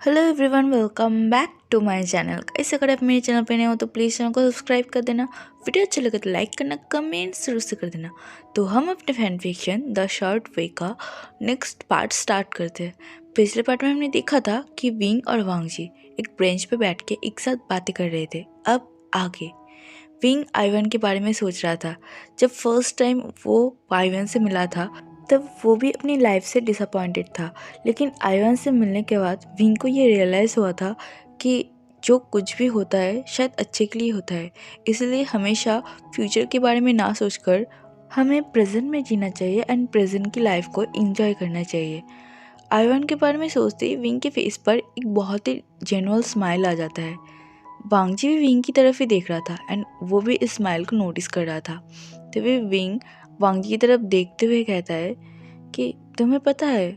Hello everyone, welcome back to my channel. Guys, अगर आप मेरे चैनल पे नए हो तो प्लीज़ चैनल को सब्सक्राइब कर देना। वीडियो अच्छा लगे तो लाइक करना, कमेंट जरूर से कर देना। तो हम अपने fan fiction the short way का नेक्स्ट पार्ट स्टार्ट करते हैं। पिछले पार्ट में हमने देखा था कि विंग और वांगजी एक बेंच पे बैठ के एक साथ बातें कर रहे थे। अब आगे विंग आइवन के बारे में सोच रहा था। जब फर्स्ट टाइम वो आइवन से मिला था तब वो भी अपनी लाइफ से डिसअपॉइंटेड था, लेकिन आइवन से मिलने के बाद विंग को ये रियलाइज़ हुआ था कि जो कुछ भी होता है शायद अच्छे के लिए होता है। इसलिए हमेशा फ्यूचर के बारे में ना सोचकर हमें प्रेजेंट में जीना चाहिए एंड प्रेजेंट की लाइफ को एंजॉय करना चाहिए। आइवन के बारे में सोचते ही विंग के फेस पर एक बहुत ही जेन्युइन स्माइल आ जाता है। वांगजी भी विंग की तरफ ही देख रहा था एंड वो भी इस स्माइल को नोटिस कर रहा था। तभी विंग वांगजी की तरफ देखते हुए कहता है कि तुम्हें पता है,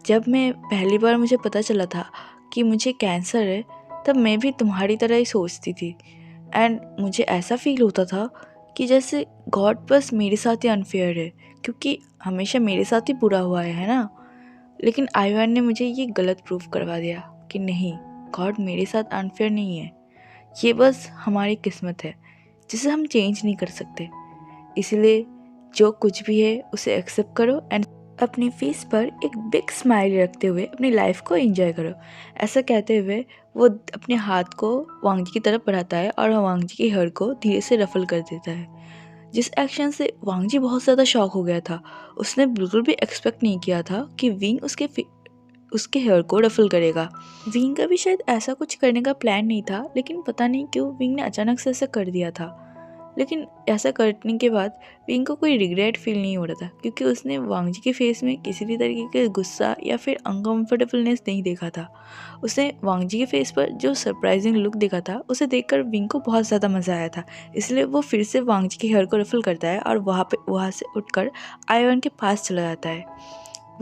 जब मैं पहली बार मुझे पता चला था कि मुझे कैंसर है तब मैं भी तुम्हारी तरह ही सोचती थी एंड मुझे ऐसा फील होता था कि जैसे गॉड बस मेरे साथ ही अनफेयर है, क्योंकि हमेशा मेरे साथ ही बुरा हुआ है ना। लेकिन आइवान ने मुझे ये गलत प्रूफ करवा दिया कि नहीं, गॉड मेरे साथ अनफेयर नहीं है। ये बस हमारी किस्मत है जिसे हम चेंज नहीं कर सकते। इसलिए जो कुछ भी है उसे एक्सेप्ट करो एंड अपनी फेस पर एक बिग स्माइल रखते हुए अपनी लाइफ को एंजॉय करो। ऐसा कहते हुए वो अपने हाथ को वांगजी की तरफ बढ़ाता है और वांगजी के हेयर को धीरे से रफल कर देता है। जिस एक्शन से वांगजी बहुत ज़्यादा शॉक हो गया था। उसने बिल्कुल भी एक्सपेक्ट नहीं किया था कि विंग उसके हेयर को रफल करेगा। विंग का भी शायद ऐसा कुछ करने का प्लान नहीं था, लेकिन पता नहीं क्यों विंग ने अचानक से ऐसा कर दिया था। लेकिन ऐसा करने के बाद विंग को कोई रिग्रेट फील नहीं हो रहा था, क्योंकि उसने वांगजी के फेस में किसी भी तरीके के गुस्सा या फिर अनकम्फर्टेबलनेस नहीं देखा था। उसने वांगजी के फेस पर जो सरप्राइजिंग लुक देखा था उसे देखकर विंग को बहुत ज़्यादा मज़ा आया था। इसलिए वो फिर से वांगजी के हेयर को रफल करता है और वहाँ से उठकर आयवन के पास चला जाता है।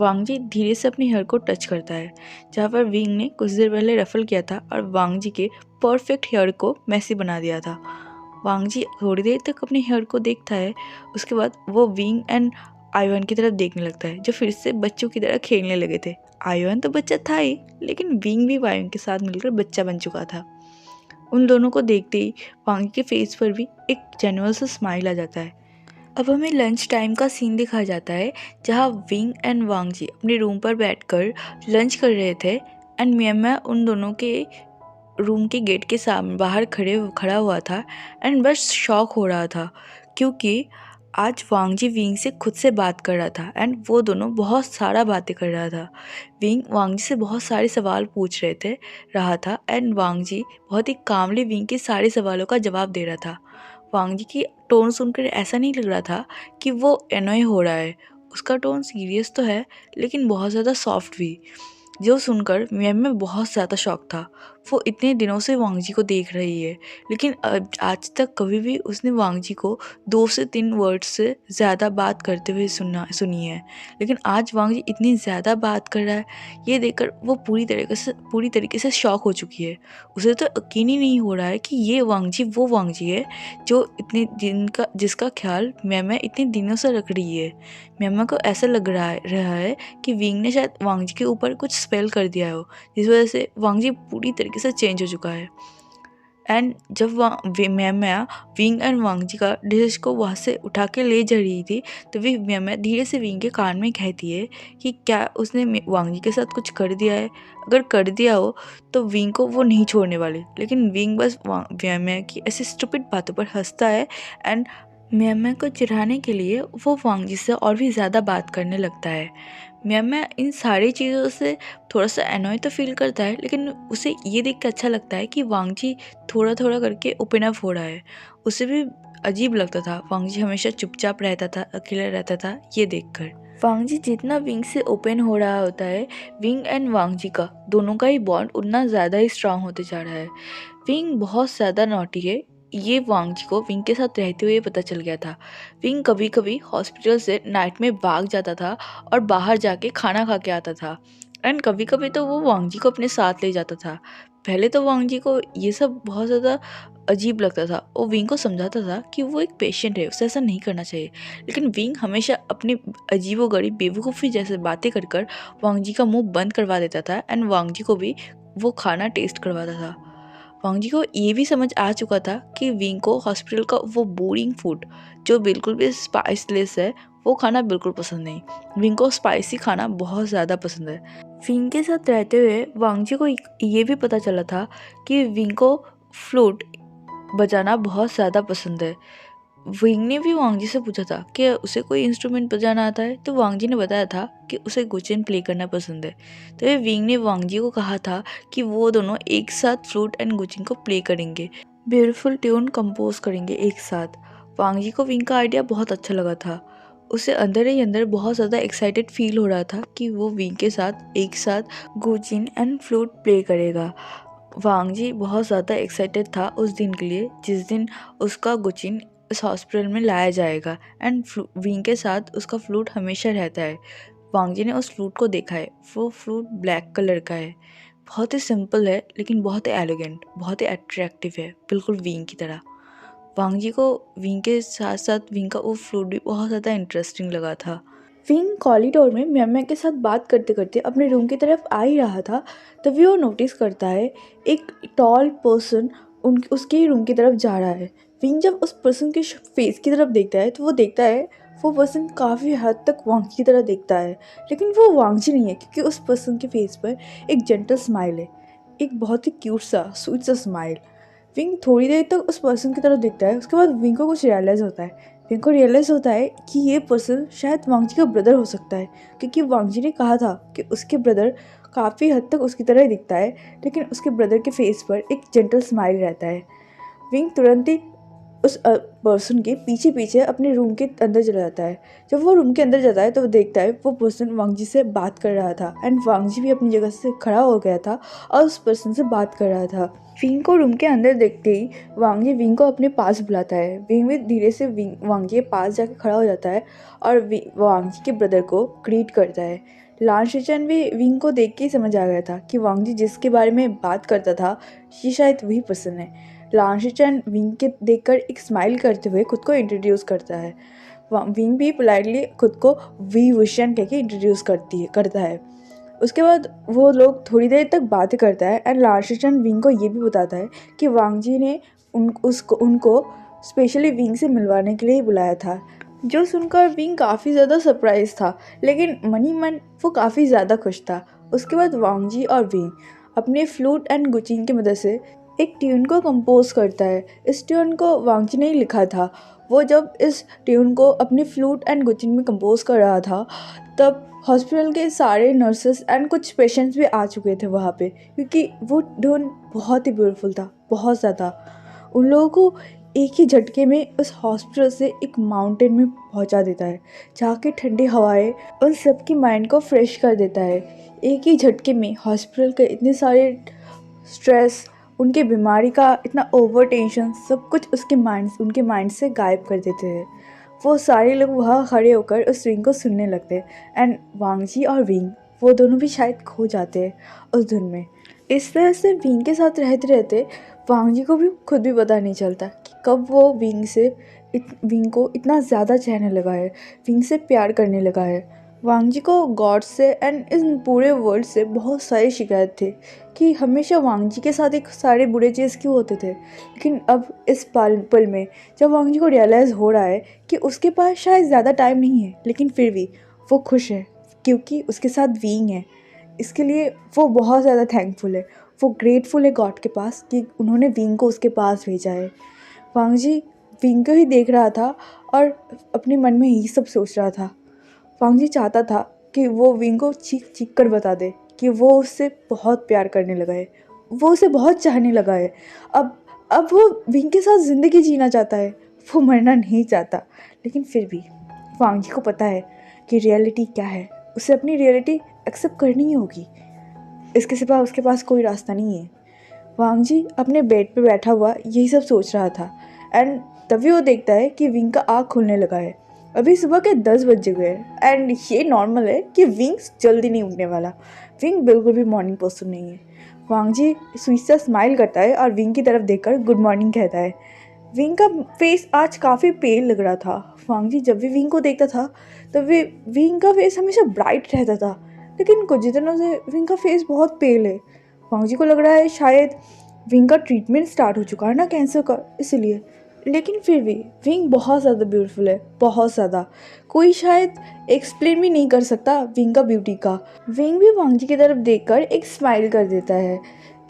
वांगजी धीरे से अपने हेयर को टच करता है जहाँ पर विंग ने कुछ देर पहले रफल किया था और वांगजी के परफेक्ट हेयर को मैसी बना दिया था। वांगजी थोड़ी देर तक अपने हेयर को देखता है। उसके बाद वो विंग एंड आइवन की तरफ देखने लगता है, जो फिर से बच्चों की तरह खेलने लगे थे। आइवन तो बच्चा था ही, लेकिन विंग भी आइवन के साथ मिलकर बच्चा बन चुका था। उन दोनों को देखते ही वांगी के फेस पर भी एक जेन्युइन सा स्माइल आ जाता है। अब हमें लंच टाइम का सीन दिखाया जाता है, जहाँ विंग एंड वांगजी अपने रूम पर बैठकर लंच कर रहे थे एंड मियामा उन दोनों के रूम के गेट के सामने बाहर खड़ा हुआ था एंड बस शॉक हो रहा था, क्योंकि आज वांगजी विंग से खुद से बात कर रहा था एंड वो दोनों बहुत सारा बातें कर रहा था। विंग वांगजी से बहुत सारे सवाल पूछ रहा था एंड वांगजी बहुत ही कामली विंग के सारे सवालों का जवाब दे रहा था। वांगजी की टोन सुनकर ऐसा नहीं लग रहा था कि वो एनॉय हो रहा है। उसका टोन सीरियस तो है, लेकिन बहुत ज़्यादा सॉफ्ट भी, जो सुनकर मैं बहुत ज़्यादा शॉक था। वो इतने दिनों से वांगजी को देख रही है, लेकिन आज तक कभी भी उसने वांगजी को 2 से 3 वर्ड से ज़्यादा बात करते हुए सुनी है। लेकिन आज वांगजी इतनी ज़्यादा बात कर रहा है, ये देखकर वो पूरी तरीके से शॉक हो चुकी है। उसे तो यकीन ही नहीं हो रहा है कि ये वांगजी वो वांगजी है जो जिसका ख्याल मैं इतने दिनों से रख रही है। म्यामा को ऐसा लग रहा है कि विंग ने शायद वांगजी के ऊपर कुछ स्पेल कर दिया हो, जिस वजह से वांगजी पूरी तरीके से चेंज हो चुका है। एंड जब म्यामा विंग एंड वांगजी का डिश को वहाँ से उठा के ले जा रही थी, तो म्यामा धीरे से विंग के कान में कहती है कि क्या उसने वांगजी के साथ कुछ कर दिया है। अगर कर दिया हो तो विंग को वो नहीं छोड़ने वाली। लेकिन विंग बस म्यामा की ऐसी स्टूपिड बातों पर हंसता है एंड म्यामा को चिढ़ाने के लिए वो वांगजी से और भी ज़्यादा बात करने लगता है। म्यामा इन सारी चीज़ों से थोड़ा सा एनॉय तो फील करता है, लेकिन उसे ये देख के अच्छा लगता है कि वांगजी थोड़ा थोड़ा करके ओपन अप हो रहा है। उसे भी अजीब लगता था, वांगजी हमेशा चुपचाप रहता था, अकेला रहता था, ये देखकर। वांगजी जितना विंग से ओपन हो रहा होता है, विंग एंड वांगजी का दोनों का ही बॉन्ड उतना ज़्यादा ही स्ट्रांग होते जा रहा है। विंग बहुत ज़्यादा नॉटी है, ये वांगजी को विंग के साथ रहते हुए पता चल गया था। विंग कभी कभी हॉस्पिटल से नाइट में भाग जाता था और बाहर जाके खाना खा के आता था एंड कभी कभी तो वो वांगजी को अपने साथ ले जाता था। पहले तो वांगजी को ये सब बहुत ज़्यादा अजीब लगता था। वो विंग को समझाता था कि वो एक पेशेंट है, उसे ऐसा नहीं करना चाहिए। लेकिन विंग हमेशा अपनी अजीबोगरीब बेवकूफ़ी जैसे बातें कर वांगजी का मुंह बंद करवा देता था एंड वांगजी को भी वो खाना टेस्ट करवाता था। वांग जी को ये भी समझ आ चुका था कि विंग को हॉस्पिटल का वो बोरिंग फूड जो बिल्कुल भी स्पाइसलेस है वो खाना बिल्कुल पसंद नहीं। विंग को स्पाइसी खाना बहुत ज़्यादा पसंद है। विंग के साथ रहते हुए वांग जी को ये भी पता चला था कि विंग को फ्लूट बजाना बहुत ज़्यादा पसंद है। विंग ने भी वांग जी से पूछा था कि उसे कोई इंस्ट्रूमेंट बजाना आता है, तो वांग जी ने बताया था कि उसे गुचिन प्ले करना पसंद है। तो ये विंग ने वांग जी को कहा था कि वो दोनों एक साथ फ्लूट एंड गुचिन को प्ले करेंगे, ब्यूटीफुल ट्यून कंपोज करेंगे एक साथ। वांग जी को विंग का आइडिया बहुत अच्छा लगा था। उसे अंदर ही अंदर बहुत ज़्यादा एक्साइटेड फील हो रहा था कि वो विंग के साथ एक साथ गुचिन एंड फ्लूट प्ले करेगा। वांग जी बहुत ज़्यादा एक्साइटेड था उस दिन के लिए जिस दिन उसका गुचिन इस हॉस्पिटल में लाया जाएगा एंड विंग के साथ उसका फ्लूट हमेशा रहता है। वांग जी ने उस फ्लूट को देखा है, वो फ्लूट ब्लैक कलर का है, बहुत ही सिंपल है लेकिन बहुत ही एलिगेंट, बहुत ही अट्रैक्टिव है, बिल्कुल विंग की तरह। वांग जी को विंग के साथ साथ विंग का वो फ्लूट भी बहुत ज़्यादा इंटरेस्टिंग लगा था। विंग कॉरिडोर में म्याम्या के साथ बात करते करते अपने रूम की तरफ आ ही रहा था, तभी वो नोटिस करता है एक टॉल पर्सन उसके रूम की तरफ जा रहा है। विंग जब उस पर्सन के फेस की तरफ देखता है तो वो देखता है वो पर्सन काफ़ी हद तक वांगजी की तरह दिखता है, लेकिन वो वांगजी नहीं है क्योंकि उस पर्सन के फेस पर एक जेंटल स्माइल है, एक बहुत ही क्यूट सा स्वीट सा स्माइल। विंग थोड़ी देर तक उस पर्सन की तरफ देखता है, उसके बाद विंग को कुछ रियलाइज़ होता है। विंग को रियलाइज़ होता है कि ये पर्सन शायद वांगजी का ब्रदर हो सकता है, क्योंकि वांगजी ने कहा था कि उसके ब्रदर काफ़ी हद तक उसकी तरह ही दिखता है, लेकिन उसके ब्रदर के फेस पर एक जेंटल स्माइल रहता है। विंग तुरंत ही उस पर्सन के पीछे पीछे अपने रूम के अंदर चला जाता है। जब वो रूम के अंदर जाता है तो वो देखता है वो पर्सन वांगजी से बात कर रहा था एंड वांगजी भी अपनी जगह से खड़ा हो गया था और उस पर्सन से बात कर रहा था। विंग को रूम के अंदर देखते ही वांगजी विंग को अपने पास बुलाता है। विंग भी धीरे से वांगजी के पास जाकर खड़ा हो जाता है और वांगजी के ब्रदर को ग्रीट करता है। लान शिचन भी विंग को देख के ही समझ आ गया था कि वांगजी जिसके बारे में बात करता था ये शायद वही पर्सन है। लान शिचन विंग के देखकर एक स्माइल करते हुए खुद को इंट्रोड्यूस करता है। विंग भी पोलाइटली खुद को वी विशन कह के इंट्रोड्यूस करता है। उसके बाद वो लोग थोड़ी देर तक बातें करता है एंड लान शिचन विंग को ये भी बताता है कि वांगजी ने उनको स्पेशली विंग से मिलवाने के लिए ही बुलाया था, जो सुनकर विंग काफ़ी ज़्यादा सरप्राइज था, लेकिन मनी मन वो काफ़ी ज़्यादा खुश था। उसके बाद वांगजी और विंग अपने फ्लूट एंड गुचिन की मदद से एक ट्यून को कंपोज करता है। इस ट्यून को वांगजी ने ही लिखा था। वो जब इस ट्यून को अपने फ्लूट एंड गुचिन में कंपोज कर रहा था तब हॉस्पिटल के सारे नर्सेस एंड कुछ पेशेंट्स भी आ चुके थे वहाँ पे, क्योंकि वो ट्यून बहुत ही ब्यूटीफुल था, बहुत ज़्यादा। उन लोगों को एक ही झटके में उस हॉस्पिटल से एक माउंटेन में पहुंचा देता है, जहाँ की ठंडी हवाएं उन सब की माइंड को फ्रेश कर देता है। एक ही झटके में हॉस्पिटल के इतने सारे स्ट्रेस, उनके बीमारी का इतना ओवर टेंशन, सब कुछ उनके माइंड से गायब कर देते हैं। वो सारे लोग वहाँ खड़े होकर उस विंग को सुनने लगते हैं एंड वांगजी और विंग वो दोनों भी शायद खो जाते हैं उस धुन में। इस तरह से विंग के साथ रहते रहते वांगजी को भी खुद भी पता नहीं चलता कि कब वो विंग को इतना ज़्यादा चाहने लगा है, विंग से प्यार करने लगा है। वांगजी को गॉड से एंड इस पूरे वर्ल्ड से बहुत सारी शिकायत थे कि हमेशा वांगजी के साथ एक सारे बुरे चीज़ क्यों होते थे, लेकिन अब इस पल में जब वांगजी को रियलाइज़ हो रहा है कि उसके पास शायद ज़्यादा टाइम नहीं है, लेकिन फिर भी वो खुश है क्योंकि उसके साथ विंग है। इसके लिए वो बहुत ज़्यादा थैंकफुल है, वो ग्रेटफुल है गॉड के पास कि उन्होंने विंग को उसके पास भेजा है। वांगजी विंग को ही देख रहा था और अपने मन में यही सब सोच रहा था। वांगजी चाहता था कि वो विंग को चीख चीख कर बता दे कि वो उससे बहुत प्यार करने लगा है, वो उसे बहुत चाहने लगा है। अब वो विंग के साथ ज़िंदगी जीना चाहता है, वो मरना नहीं चाहता। लेकिन फिर भी वांगजी को पता है कि रियलिटी क्या है, उसे अपनी रियलिटी एक्सेप्ट करनी ही होगी, इसके सिवा उसके पास कोई रास्ता नहीं है। वांगजी अपने बेड पे बैठा हुआ यही सब सोच रहा था एंड तभी वो देखता है कि विंग का आँख खुलने लगा है। अभी सुबह के 10 बज गए एंड ये नॉर्मल है कि विंग जल्दी नहीं उठने वाला। विंग बिल्कुल भी मॉर्निंग पर्सन नहीं है। वांगजी स्वीट सा स्माइल करता है और विंग की तरफ देखकर गुड मॉर्निंग कहता है। विंग का फेस आज काफ़ी पेल लग रहा था। वांगजी जब भी विंग को देखता था तब विंग का फेस हमेशा ब्राइट रहता था, लेकिन कुछ दिनों से विंग का फेस बहुत पेल है। वांग जी को लग रहा है शायद विंग का ट्रीटमेंट स्टार्ट हो चुका है ना कैंसर का, इसलिए। लेकिन फिर भी विंग बहुत ज़्यादा ब्यूटीफुल है, बहुत ज़्यादा। कोई शायद एक्सप्लेन भी नहीं कर सकता विंग का ब्यूटी का। विंग भी वांग जी की तरफ देखकर एक स्माइल कर देता है।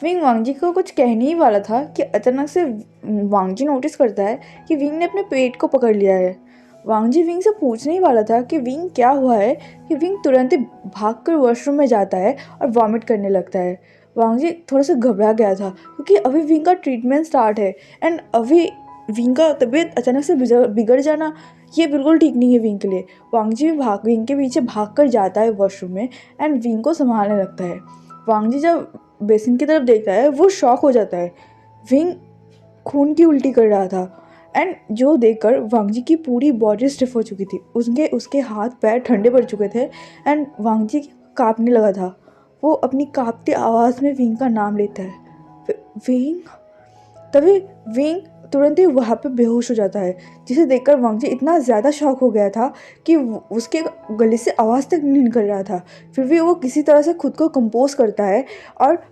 विंग वांग जी को कुछ कहने ही वाला था कि अचानक से वांग जी नोटिस करता है कि विंग ने अपने पेट को पकड़ लिया है। वांग जी विंग से पूछने ही वाला था कि विंग क्या हुआ है कि विंग तुरंत ही भागकर वॉशरूम में जाता है और वॉमिट करने लगता है। वांग जी थोड़ा सा घबरा गया था क्योंकि अभी विंग का ट्रीटमेंट स्टार्ट है एंड अभी विंग का तबीयत अचानक से बिगड़ जाना ये बिल्कुल ठीक नहीं है विंग के लिए। वांग जी भी विंग के पीछे भागकर जाता है वॉशरूम में एंड विंग को संभालने लगता है। वांग जी जब बेसिन की तरफ देखता है वो शॉक हो जाता है। विंग खून की उल्टी कर रहा था एंड जो देखकर वांग जी की पूरी बॉडी स्टिफ हो चुकी थी। उसके हाथ पैर ठंडे पड़ चुके थे एंड वांग जी काँपने लगा था। वो अपनी काँपती आवाज़ में विंग का नाम लेता है, विंग। तभी विंग तुरंत ही वहाँ पे बेहोश हो जाता है, जिसे देखकर वांग जी इतना ज़्यादा शॉक हो गया था कि उसके गले से आवाज़ तक नहीं निकल रहा था। फिर भी वो किसी तरह से खुद को कंपोज करता है और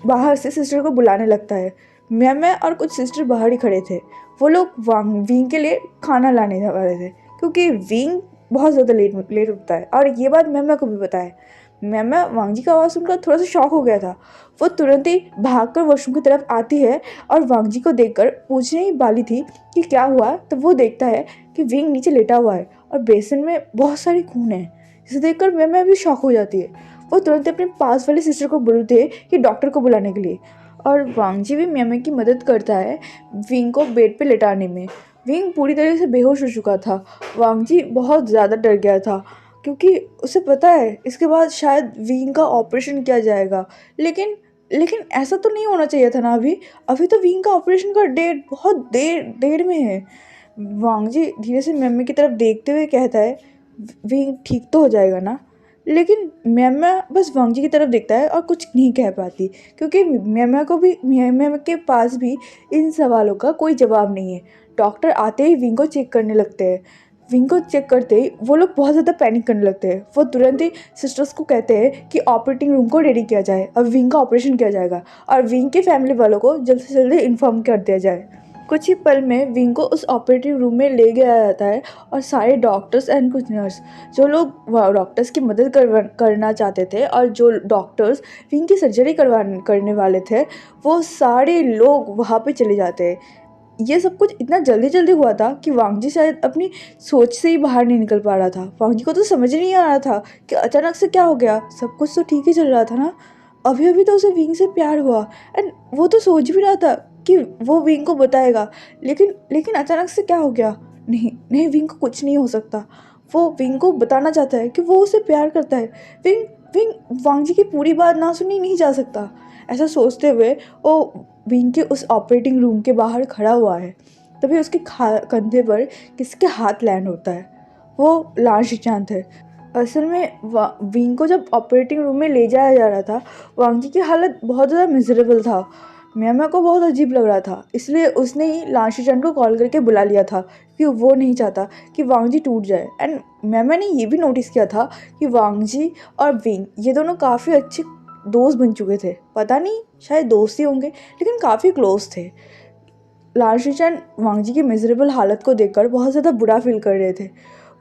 बाहर से सिस्टर को बुलाने लगता है। मैं और कुछ सिस्टर बाहर ही खड़े थे। वो लोग विंग के लिए खाना लाने वाले थे क्योंकि विंग बहुत ज़्यादा लेट उठता है और ये बात मैं को भी पता है। मैं वांग जी का आवाज़ सुनकर थोड़ा सा शॉक हो गया था। वो तुरंत ही भागकर वॉशरूम की तरफ आती है और वांग जी को देखकर पूछने ही वाली थी कि क्या हुआ, तो वो देखता है कि विंग नीचे लेटा हुआ है और बेसिन में बहुत सारी खून है। इसे देखकर मैं भी शॉक हो जाती है। वो तुरंत अपने पास वाली सिस्टर को बोलते हैं कि डॉक्टर को बुलाने के लिए और वांग जी भी म्यामे की मदद करता है विंग को बेड पे लेटाने में। विंग पूरी तरह से बेहोश हो चुका था। वांग जी बहुत ज़्यादा डर गया था क्योंकि उसे पता है इसके बाद शायद विंग का ऑपरेशन किया जाएगा। लेकिन लेकिन ऐसा तो नहीं होना चाहिए था ना। अभी तो विंग का ऑपरेशन का डेट बहुत देर में है। वांग जी धीरे से म्यामे की तरफ देखते हुए कहता है, विंग ठीक तो हो जाएगा ना। लेकिन म्यामा बस वांग जी की तरफ देखता है और कुछ नहीं कह पाती क्योंकि म्यामा के पास भी इन सवालों का कोई जवाब नहीं है। डॉक्टर आते ही विंग को चेक करने लगते हैं। विंग को चेक करते ही वो लोग बहुत ज़्यादा पैनिक करने लगते हैं। वो तुरंत ही सिस्टर्स को कहते हैं कि ऑपरेटिंग रूम को रेडी किया जाए, अब विंग का ऑपरेशन किया जाएगा और विंग के फैमिली वालों को जल्द से जल्दी इन्फॉर्म कर दिया जाए। कुछ ही पल में विंग को उस ऑपरेटिंग रूम में ले गया जाता है और सारे डॉक्टर्स एंड कुछ नर्स जो लोग डॉक्टर्स की मदद करना चाहते थे और जो डॉक्टर्स विंग की सर्जरी करने वाले थे वो सारे लोग वहाँ पे चले जाते हैं। ये सब कुछ इतना जल्दी हुआ था कि वांग जी शायद अपनी सोच से ही बाहर नहीं निकल पा रहा था। वांग जी को तो समझ नहीं आ रहा था कि अचानक से क्या हो गया। सब कुछ तो ठीक ही चल रहा था ना, अभी अभी तो उसे विंग से प्यार हुआ एंड वो तो सोच भी रहा था कि वो विंग को बताएगा। लेकिन अचानक से क्या हो गया। नहीं विंग को कुछ नहीं हो सकता। वो विंग को बताना चाहता है कि वो उसे प्यार करता है। विंग वांग जी की पूरी बात ना सुनी नहीं जा सकता। ऐसा सोचते हुए वो विंग के उस ऑपरेटिंग रूम के बाहर खड़ा हुआ है। तभी उसके कंधे पर किसके हाथ लैंड होता है। वो लान शिचान थे। असल में विंग को जब ऑपरेटिंग रूम में ले जाया जा रहा था वांग जी की हालत बहुत ज़्यादा मिजरेबल था। म्यामा को बहुत अजीब लग रहा था, इसलिए उसने ही लान शिचान को कॉल करके बुला लिया था कि वो नहीं चाहता कि वांग जी टूट जाए। एंड म्यामा ने ये भी नोटिस किया था कि वांग जी और विंग ये दोनों काफ़ी अच्छे दोस्त बन चुके थे। पता नहीं शायद दोस्त ही होंगे लेकिन काफ़ी क्लोज थे। लान शिचान वांग जी की मिजरेबल हालत को देखकर बहुत ज़्यादा बुरा फील कर रहे थे।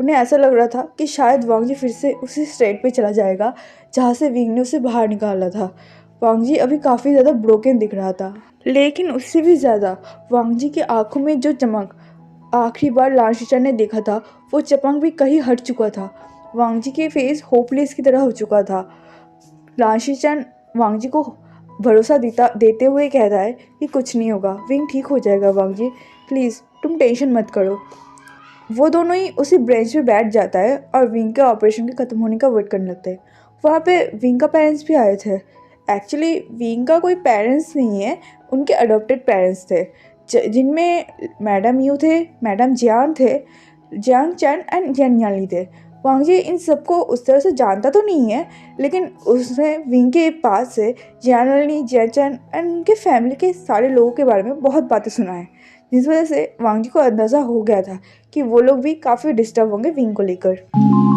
उन्हें ऐसा लग रहा था कि शायद वांग जी फिर से उसी स्टेट पे चला जाएगा जहाँ से विंग ने उसे बाहर निकाला था। वांग जी अभी काफ़ी ज़्यादा ब्रोकन दिख रहा था, लेकिन उससे भी ज़्यादा वांग जी की आंखों में जो चमक आखिरी बार लान शिचान ने देखा था वो चमक भी कहीं हट चुका था। वांग जी के फेस होपलेस की तरह हो चुका था। लान शिचान वांग जी को भरोसा देते हुए कहता है कि कुछ नहीं होगा, विंग ठीक हो जाएगा। वांग जी प्लीज़ तुम टेंशन मत करो। वो दोनों ही उसी ब्रेंच पे बैठ जाता है और विंग के ऑपरेशन के ख़त्म होने का वेट करने लगते हैं। वहाँ पे विंग का पेरेंट्स भी आए थे। एक्चुअली विंग का कोई पेरेंट्स नहीं है, उनके अडॉप्टेड पेरेंट्स थे जिनमें मैडम यू थे, मैडम जियांग थे, जियांग चैन एंड जियान याली थे। वांग जी इन सबको उस तरह से जानता तो नहीं है, लेकिन उसने विंग के पास से जियान याली, जियान चैन एंड उनके फैमिली के सारे लोगों के बारे में बहुत बातें सुना है, जिस वजह से वांग जी को अंदाज़ा हो गया था कि वो लोग भी काफ़ी डिस्टर्ब होंगे विंग को लेकर।